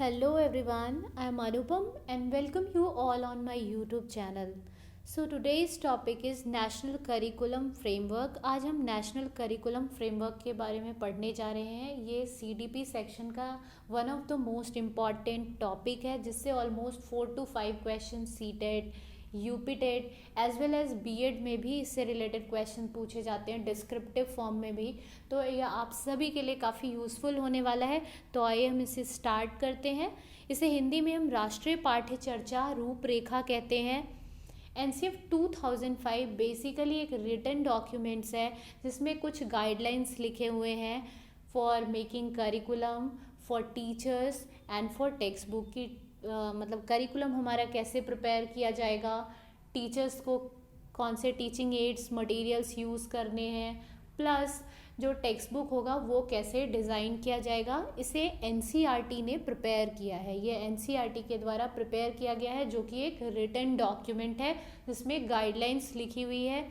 Hello everyone, I am Anupam and welcome you all on my YouTube channel. So today's topic is National Curriculum Framework. आज हम National Curriculum Framework के बारे में पढ़ने जा रहे हैं. ये CDP सेक्शन का one of the most important topic है जिससे almost 4 to 5 question CTET UP TET as well as BEd में भी इससे रिलेटेड क्वेश्चन पूछे जाते हैं डिस्क्रिप्टिव फॉर्म में भी. तो यह आप सभी के लिए काफ़ी यूज़फुल होने वाला है. तो आइए हम इसे स्टार्ट करते हैं. इसे हिंदी में हम राष्ट्रीय पाठ्य चर्चा रूपरेखा कहते हैं. NCF 2005 बेसिकली एक रिटन डॉक्यूमेंट्स है जिसमें कुछ गाइडलाइंस लिखे हुए हैं for making curriculum for teachers and for text book की मतलब करिकुलम हमारा कैसे प्रिपेयर किया जाएगा, टीचर्स को कौन से टीचिंग एड्स मटेरियल्स यूज़ करने हैं, प्लस जो टेक्स्ट बुक होगा वो कैसे डिज़ाइन किया जाएगा. इसे NCERT ने प्रिपेयर किया है. ये NCERT के द्वारा प्रिपेयर किया गया है जो कि एक रिटन डॉक्यूमेंट है जिसमें गाइडलाइंस लिखी हुई है.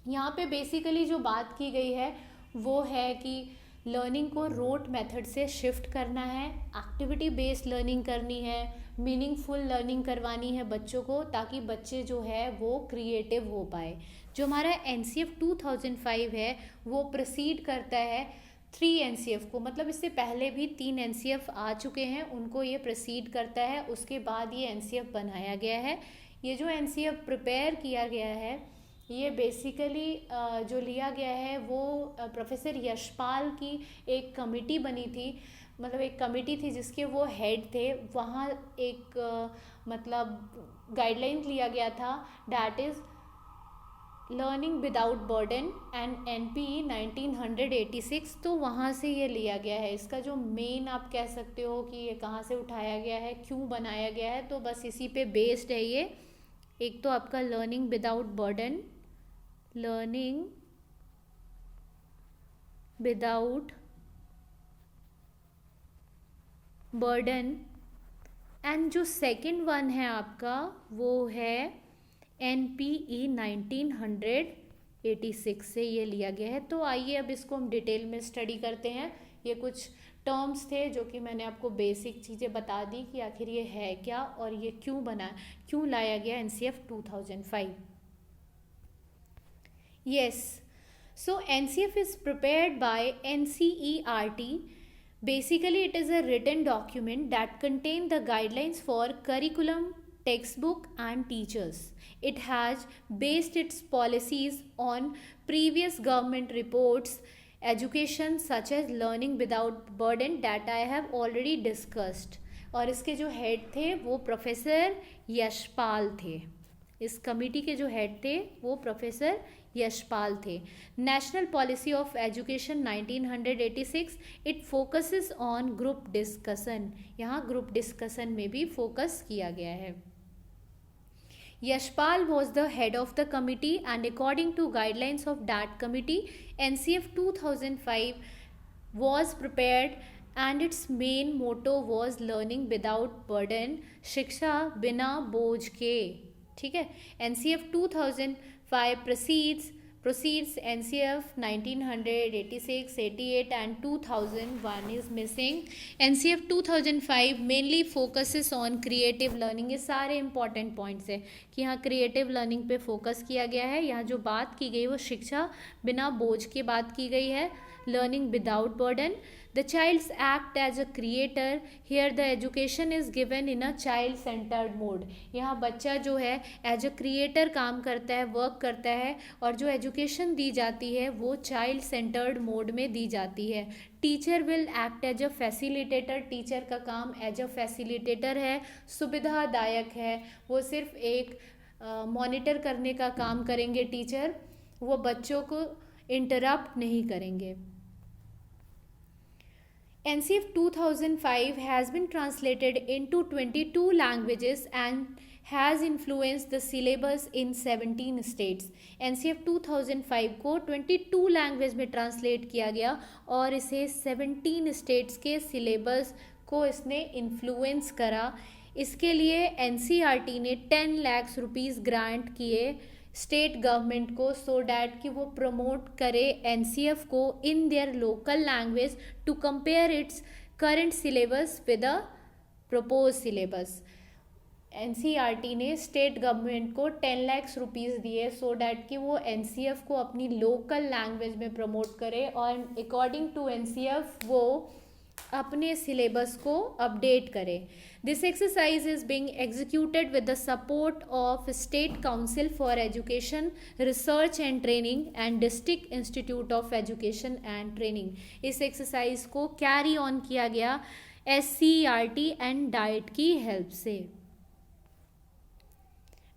यहाँ पे बेसिकली जो बात की गई है वो है कि लर्निंग को रोट मेथड से शिफ्ट करना है, एक्टिविटी बेस्ड लर्निंग करनी है, मीनिंगफुल लर्निंग करवानी है बच्चों को ताकि बच्चे जो है वो क्रिएटिव हो पाए. जो हमारा NCF 2005 है वो प्रोसीड करता है 3 NCF को, मतलब इससे पहले भी 3 NCF आ चुके हैं उनको ये प्रोसीड करता है. उसके बाद ये NCF बनाया गया है. ये जो NCF प्रिपेयर किया गया है ये बेसिकली जो लिया गया है वो प्रोफेसर यशपाल की एक कमेटी बनी थी, मतलब एक कमेटी थी जिसके वो हेड थे. वहाँ एक मतलब गाइडलाइन लिया गया था that is learning without burden and NPE 1986. तो वहाँ से ये लिया गया है. इसका जो मेन आप कह सकते हो कि ये कहाँ से उठाया गया है, क्यों बनाया गया है, तो बस इसी पे बेस्ड है ये. एक तो आपका learning without burden, learning without burden and जो सेकंड वन है आपका वो है NPE 1986 से ये लिया गया है. तो आइए अब इसको हम डिटेल में स्टडी करते हैं. ये कुछ टर्म्स थे जो कि मैंने आपको बेसिक चीज़ें बता दी कि आखिर ये है क्या और ये क्यों लाया गया NCF 2005. Yes, so NCF is prepared by NCERT. Basically, it is a written document that contains the guidelines for curriculum, textbook, and teachers. It has based its policies on previous government reports, education such as learning without burden that I have already discussed. और इसके जो head थे वो professor Yashpal थे. इस committee के जो head थे वो प्रोफेसर यशपाल थे. National policy of education 1986. It focuses on group discussion. यहाँ ग्रुप डिस्कशन में भी फोकस किया गया है. Yashpal was the head of the committee and according to guidelines of that committee, NCF 2005 was prepared and its main motto was learning without burden, शिक्षा बिना बोझ के. ठीक है. NCF 2005 proceeds NCF 1986, 88 and 2001 is missing. NCF 2005 mainly focuses on creative learning. ये सारे important points है कि यहाँ creative learning पे focus किया गया है. यहाँ जो बात की गई वो शिक्षा बिना बोझ के बात की गई है. Learning without burden. The child's act as a creator. Here the education is given in a child-centered mode. यहाँ बच्चा जो है एज अ क्रिएटर काम करता है, वर्क करता है और जो एजुकेशन दी जाती है वो चाइल्ड सेंटर्ड मोड में दी जाती है. Teacher will act as a facilitator. Teacher का काम एज अ फैसिलिटेटर है, सुविधादायक है. वो सिर्फ एक मॉनिटर करने का काम करेंगे टीचर, वो बच्चों को इंटरप्ट नहीं करेंगे. NCF 2005 has been translated into 22 languages and has influenced the syllabus in 17 states. NCF 2005 को 22 लैंग्वेज में ट्रांसलेट किया गया और इसे 17 स्टेट्स के सिलेबस को इसने इन्फ्लुएंस करा. इसके लिए NCERT ने 10 लाख रुपीज़ ग्रांट किए स्टेट गवर्नमेंट को सो डैट कि वो प्रमोट करे NCF को in their local language to compare its current syllabus with the proposed syllabus. NCERT ने स्टेट गवर्नमेंट को 10 लाख रुपीज़ दिए सो डैट कि वो एनसीएफ को अपनी लोकल लैंग्वेज में प्रमोट करे, और अकॉर्डिंग टू एनसीएफ वो अपने सिलेबस को अपडेट करे। This exercise is being executed with the support of state council for education research and training and district institute of education and training. इस exercise को carry on किया गया SCERT and diet की help से।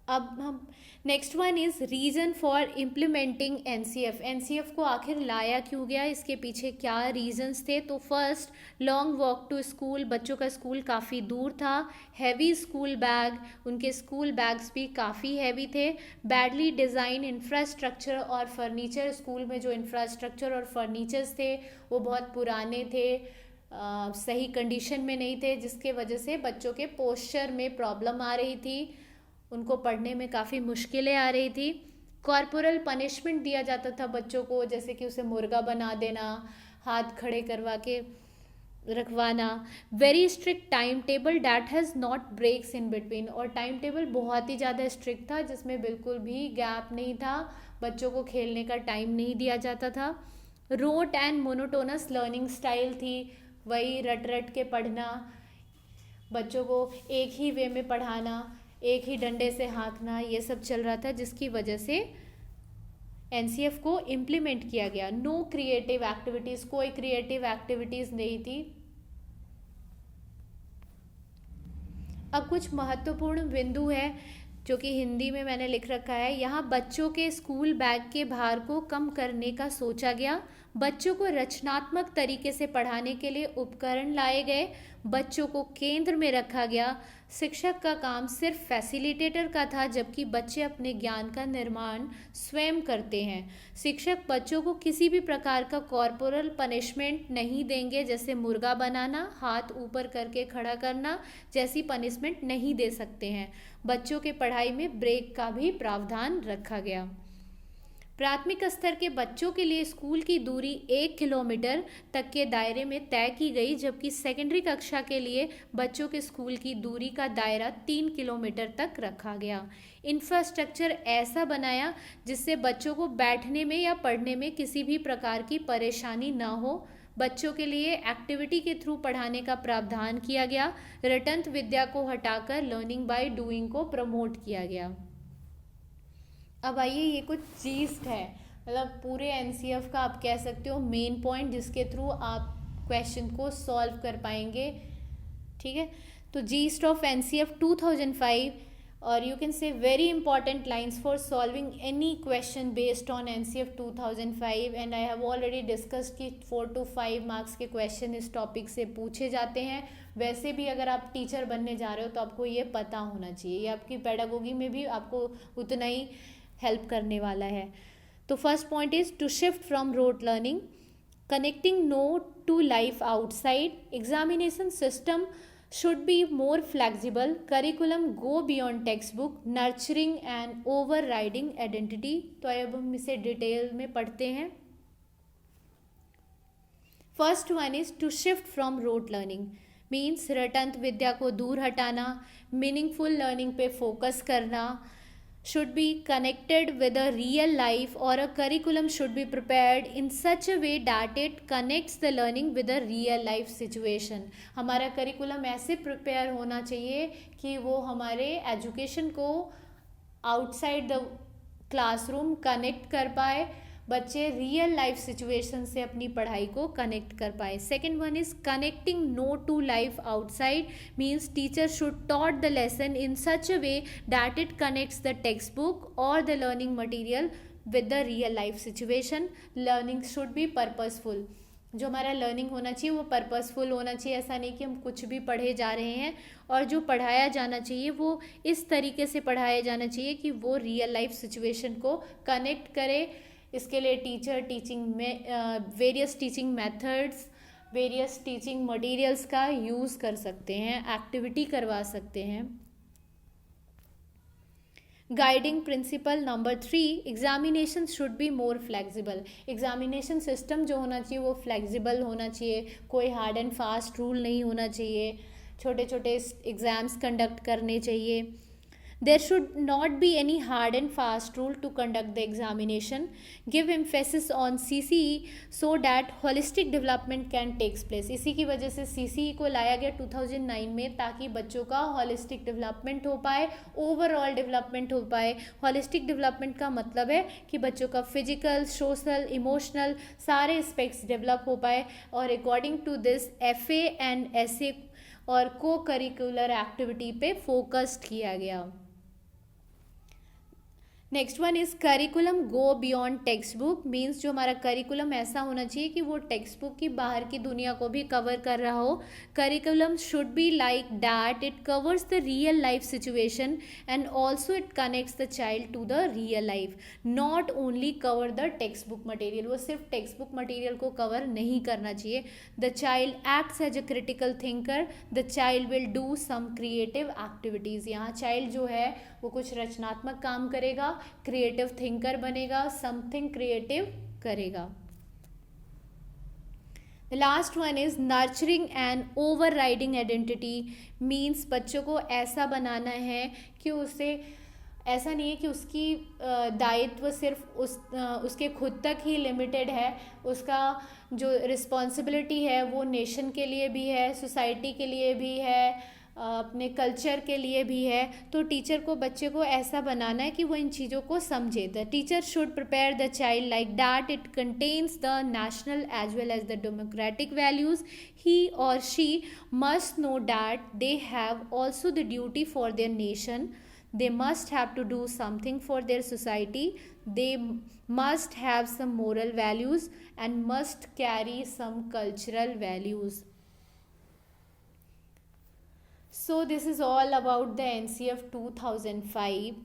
अब हम next one is reason for implementing NCF. NCF को आखिर लाया क्यों गया, इसके पीछे क्या रीजंस थे। तो first, long walk to school, बच्चों का स्कूल काफ़ी दूर था। हैवी स्कूल बैग, उनके स्कूल बैग्स भी काफ़ी हैवी थे। बैडली डिज़ाइन इंफ्रास्ट्रक्चर और फर्नीचर, स्कूल में जो इंफ्रास्ट्रक्चर और फर्नीचर्स थे वो बहुत पुराने थे, सही कंडीशन में नहीं थे, जिसके वजह से बच्चों के पोस्चर में प्रॉब्लम आ रही थी, उनको पढ़ने में काफ़ी मुश्किलें आ रही थी। कॉर्पोरल पनिशमेंट दिया जाता था बच्चों को, जैसे कि उसे मुर्गा बना देना, हाथ खड़े करवा के रखवाना। Very strict timetable that has not breaks in between, और टाइम टेबल बहुत ही ज़्यादा स्ट्रिक्ट था जिसमें बिल्कुल भी गैप नहीं था, बच्चों को खेलने का टाइम नहीं दिया जाता था। Rote and monotonous learning style थी, वही रट रट के पढ़ना, बच्चों को एक ही वे में पढ़ाना, एक ही डंडे से हाँकना, ये सब चल रहा था, जिसकी वजह से एनसीएफ को इम्प्लीमेंट किया गया। नो क्रिएटिव एक्टिविटीज़, कोई क्रिएटिव एक्टिविटीज़ नहीं थी। अब कुछ महत्वपूर्ण बिंदु है जो कि हिंदी में मैंने लिख रखा है। यहाँ बच्चों के स्कूल बैग के भार को कम करने का सोचा गया। बच्चों को रचनात्मक तरीके से पढ़ाने के लिए उपकरण लाए गए। बच्चों को केंद्र में रखा गया। शिक्षक का काम सिर्फ फैसिलिटेटर का था, जबकि बच्चे अपने ज्ञान का निर्माण स्वयं करते हैं। शिक्षक बच्चों को किसी भी प्रकार का कॉर्पोरल पनिशमेंट नहीं देंगे, जैसे मुर्गा बनाना, हाथ ऊपर करके खड़ा करना जैसी पनिशमेंट नहीं दे सकते हैं। बच्चों के पढ़ाई में ब्रेक का भी प्रावधान रखा गया। प्राथमिक स्तर के बच्चों के लिए स्कूल की दूरी 1 किलोमीटर तक के दायरे में तय की गई, जबकि सेकेंडरी कक्षा के लिए बच्चों के स्कूल की दूरी का दायरा 3 किलोमीटर तक रखा गया। इंफ्रास्ट्रक्चर ऐसा बनाया जिससे बच्चों को बैठने में या पढ़ने में किसी भी प्रकार की परेशानी न हो। बच्चों के लिए एक्टिविटी के थ्रू पढ़ाने का प्रावधान किया गया। रटंत विद्या को हटाकर लर्निंग बाय डूइंग को प्रमोट किया गया। अब आइए, ये कुछ जीस्ट है, मतलब पूरे एनसीएफ का आप कह सकते हो मेन पॉइंट, जिसके थ्रू आप क्वेश्चन को सॉल्व कर पाएंगे। ठीक है, तो जीस्ट ऑफ एनसीएफ 2005, और you can say very important lines for solving any question based on NCF 2005, and I have already discussed कि 4 to 5 मार्क्स के क्वेश्चन इस टॉपिक से पूछे जाते हैं। वैसे भी अगर आप टीचर बनने जा रहे हो तो आपको ये पता होना चाहिए, ये आपकी पेडागोगी में भी आपको उतना ही हेल्प करने वाला है। तो first point is to shift from rote learning, connecting note to life outside, examination system should be more flexible, curriculum go beyond textbook, nurturing and overriding identity। तो अब हम इसे डिटेल में पढ़ते हैं। First one is to shift from rote learning, means रटंत विद्या को दूर हटाना, मीनिंगफुल लर्निंग पे फोकस करना, should be connected with a real life, or a curriculum should be prepared in such a way that it connects the learning with a real life situation। हमारा curriculum ऐसे prepare होना चाहिए कि वो हमारे education को outside the classroom connect कर पाए, बच्चे रियल लाइफ सिचुएशन से अपनी पढ़ाई को कनेक्ट कर पाए। Second one is connecting note to life outside, means teacher should taught the lesson in such a way that it connects the text book और the learning material with the real life situation. Learning should be purposeful, जो हमारा learning होना चाहिए वो purposeful होना चाहिए। ऐसा नहीं कि हम कुछ भी पढ़े जा रहे हैं, और जो पढ़ाया जाना चाहिए वो इस तरीके से पढ़ाया जाना चाहिए कि वो रियल लाइफ सिचुएशन को कनेक्ट करे। इसके लिए टीचर टीचिंग में various teaching methods, various teaching materials का यूज़ कर सकते हैं, एक्टिविटी करवा सकते हैं। Guiding principle number 3, examination should be more flexible. Examination system जो होना चाहिए वो फ्लेक्सिबल होना चाहिए, कोई हार्ड एंड फास्ट रूल नहीं होना चाहिए। छोटे छोटे एग्ज़ाम्स कंडक्ट करने चाहिए. There should not be any hard and fast rule to conduct the examination. Give emphasis on CCE so that holistic development can take place. इसी की वजह से CCE को लाया गया 2009 में, ताकि बच्चों का holistic development हो पाए, overall development हो पाए. holistic development का मतलब है कि बच्चों का physical, social, emotional सारे aspects develop हो पाए. और according to this FA and SA और को करिकुलर एक्टिविटी पे फोकस्ड किया गया. Next one is curriculum go beyond text book. Means जो हमारा करिकुलम ऐसा होना चाहिए कि वो टेक्स्ट बुक की बाहर की दुनिया को भी कवर कर रहा हो. Curriculum should be like that it covers the real life situation and also it connects the child to the real life. Not only cover the text book material. वो सिर्फ टेक्स्ट बुक मटेरियल को cover नहीं करना चाहिए. The child acts as a critical thinker. The child will do some creative activities. यहाँ child जो है वो कुछ रचनात्मक काम करेगा, क्रिएटिव थिंकर बनेगा, समथिंग क्रिएटिव करेगा. The last one is nurturing and over riding identity. Means बच्चों को ऐसा बनाना है कि उसे ऐसा नहीं है कि उसकी दायित्व सिर्फ उसके खुद तक ही लिमिटेड है. उसका जो रिस्पॉन्सिबिलिटी है वो नेशन के लिए भी है, सोसाइटी के लिए भी है, अपने कल्चर के लिए भी है. तो टीचर को बच्चे को ऐसा बनाना है कि वो इन चीज़ों को समझे. The teacher should prepare the child like that it contains the national as well as the democratic values. He और she must know that they have also the duty for their nation. They must have to do something for their society. They must have some moral values and must carry some cultural values. So this is all about the NCF 2005.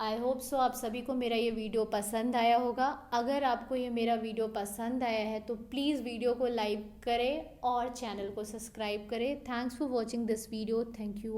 I hope so आप सभी को मेरा ये video पसंद आया होगा. अगर आपको ये मेरा वीडियो पसंद आया है तो प्लीज़ वीडियो को लाइक करें और चैनल को सब्सक्राइब करें. Thanks for watching this video. Thank you.